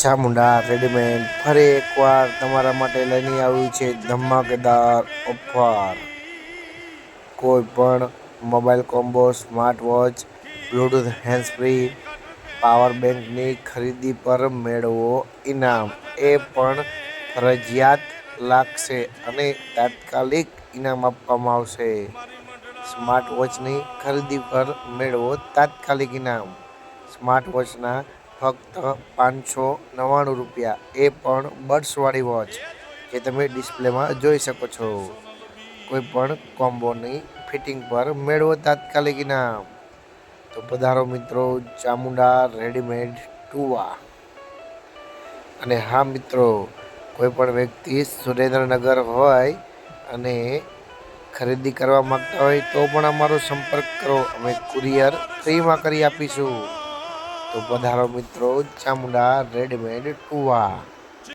Chamunda readymade ફરી એકવાર તમારા માટે લઈને આવ્યું છે ધમાકેદાર ઓફર। કોઈ પણ mobile combo, smart watch, Bluetooth hands free, power બેંકની ખરીદી પર મેળવો ઇનામ, એ પણ ફરજિયાત લાગશે અને તાત્કાલિક ઇનામ આપવામાં આવશે। સ્માર્ટ વોચની ખરીદી પર મેળવો તાત્કાલિક ઇનામ। સ્માર્ટ વોચના ફક્ત 599 રૂપિયા, એ પણ બડ્સવાળી વોચ જે તમે ડિસ્પ્લેમાં જોઈ શકો છો। કોઈ પણ કોમ્બોની ફિટિંગ પર મેળવો તાત્કાલિક ઇનામ। તો પધારો મિત્રો ચામુંડા રેડીમેડ ટુવા। અને હા મિત્રો, કોઈ પણ વ્યક્તિ સુરેન્દ્રનગર હોય અને ખરીદી કરવા માંગતા હોય તો પણ અમારો સંપર્ક કરો, અમે કુરિયર ફ્રીમાં કરી આપીશું। તો પધારો મિત્રો ચામુંડા રેડીમેડ ટુવા।